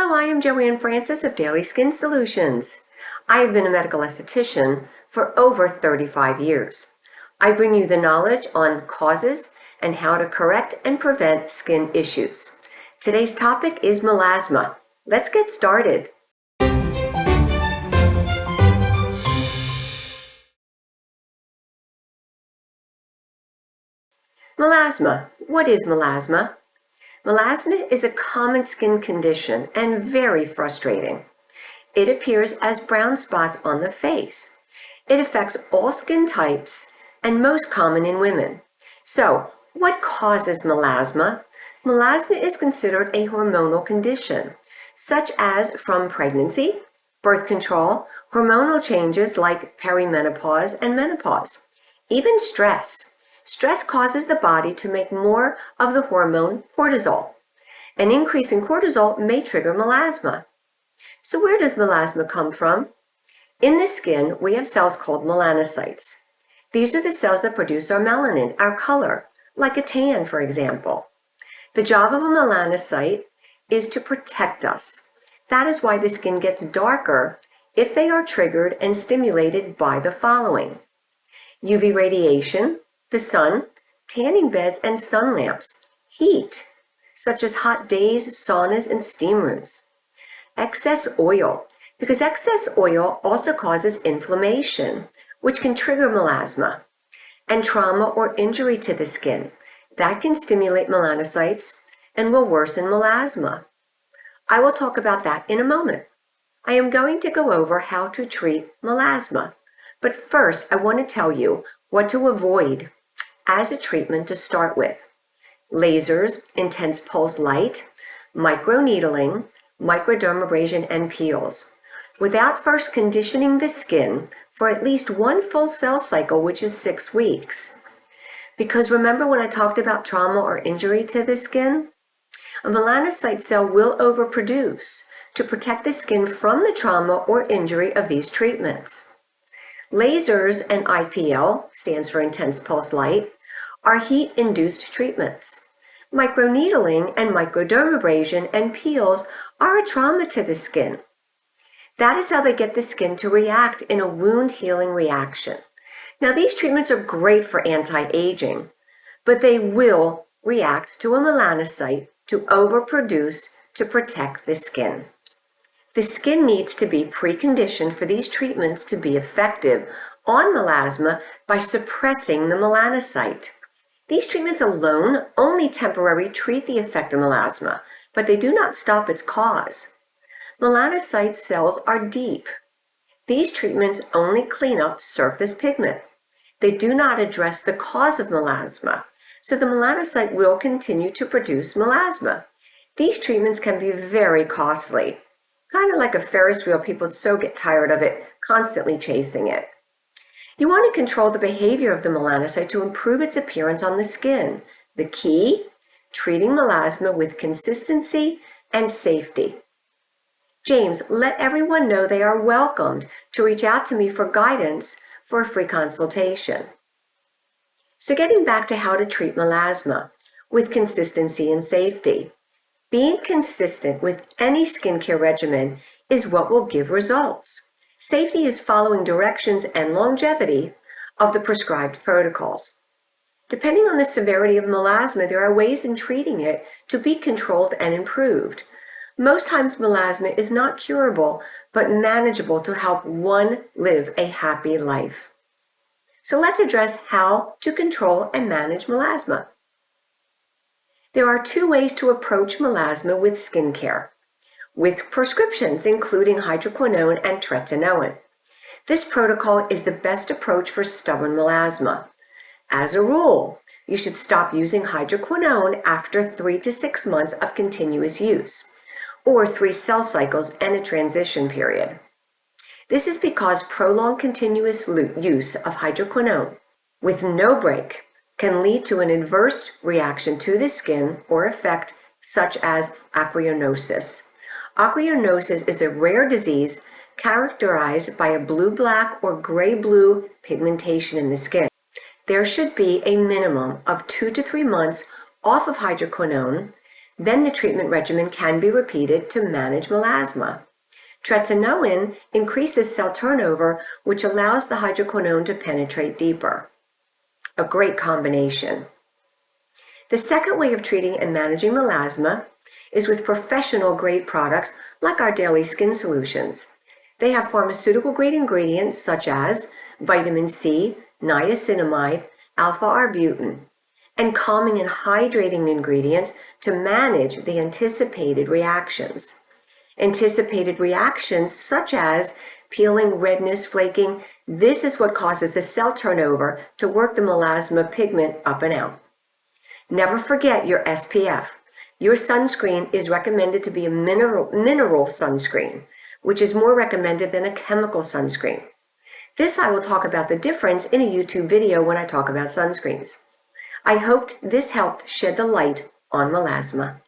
Hello, I am JoAnn Francis of Daily Skin Solutions. I have been a medical esthetician for over 35 years. I bring you the knowledge on causes and how to correct and prevent skin issues. Today's topic is melasma. Let's get started. Melasma. What is melasma? Melasma is a common skin condition and very frustrating. It appears as brown spots on the face. It affects all skin types and most common in women. So, what causes melasma? Melasma is considered a hormonal condition, such as from pregnancy, birth control, hormonal changes like perimenopause and menopause, even stress. Stress causes the body to make more of the hormone cortisol. An increase in cortisol may trigger melasma. So where does melasma come from? In the skin, we have cells called melanocytes. These are the cells that produce our melanin, our color, like a tan, for example. The job of a melanocyte is to protect us. That is why the skin gets darker if they are triggered and stimulated by the following: UV radiation, the sun, tanning beds and sun lamps, heat, such as hot days, saunas, and steam rooms. Excess oil, because excess oil also causes inflammation, which can trigger melasma, and trauma or injury to the skin. That can stimulate melanocytes and will worsen melasma. I will talk about that in a moment. I am going to go over how to treat melasma, but first I want to tell you what to avoid as a treatment to start with: lasers, intense pulse light, microneedling, microdermabrasion, and peels, without first conditioning the skin for at least one full cell cycle, which is 6 weeks. Because remember when I talked about trauma or injury to the skin? A melanocyte cell will overproduce to protect the skin from the trauma or injury of these treatments. Lasers and IPL, stands for intense pulse light, are heat-induced treatments. Microneedling and microdermabrasion and peels are a trauma to the skin. That is how they get the skin to react in a wound healing reaction. Now, these treatments are great for anti-aging, but they will react to a melanocyte to overproduce to protect the skin. The skin needs to be preconditioned for these treatments to be effective on melasma by suppressing the melanocyte. These treatments alone only temporarily treat the effect of melasma, but they do not stop its cause. Melanocyte cells are deep. These treatments only clean up surface pigment. They do not address the cause of melasma, so the melanocyte will continue to produce melasma. These treatments can be very costly, kind of like a Ferris wheel. People so get tired of it, constantly chasing it. You want to control the behavior of the melanocyte to improve its appearance on the skin. The key? Treating melasma with consistency and safety. James, let everyone know they are welcomed to reach out to me for guidance for a free consultation. So getting back to how to treat melasma with consistency and safety. Being consistent with any skincare regimen is what will give results. Safety is following directions and longevity of the prescribed protocols. Depending on the severity of melasma, there are ways in treating it to be controlled and improved. Most times melasma is not curable, but manageable to help one live a happy life. So let's address how to control and manage melasma. There are 2 ways to approach melasma with skincare: with prescriptions including hydroquinone and tretinoin. This protocol is the best approach for stubborn melasma. As a rule, you should stop using hydroquinone after 3 to 6 months of continuous use, or 3 cell cycles and a transition period. This is because prolonged continuous use of hydroquinone with no break can lead to an adverse reaction to the skin or effect such as aqueonosis. Aqueonosis is a rare disease characterized by a blue-black or gray-blue pigmentation in the skin. There should be a minimum of 2 to 3 months off of hydroquinone Then the treatment regimen can be repeated to manage melasma. Tretinoin increases cell turnover, which allows the hydroquinone to penetrate deeper. A great combination. The second way of treating and managing melasma is with professional-grade products like our daily skin solutions. They have pharmaceutical-grade ingredients such as vitamin C, niacinamide, alpha-arbutin, and calming and hydrating ingredients to manage the anticipated reactions. Anticipated reactions such as peeling, redness, flaking, this is what causes the cell turnover to work the melasma pigment up and out. Never forget your SPF. Your sunscreen is recommended to be a mineral sunscreen, which is more recommended than a chemical sunscreen. This I will talk about the difference in a YouTube video when I talk about sunscreens. I hoped this helped shed the light on melasma.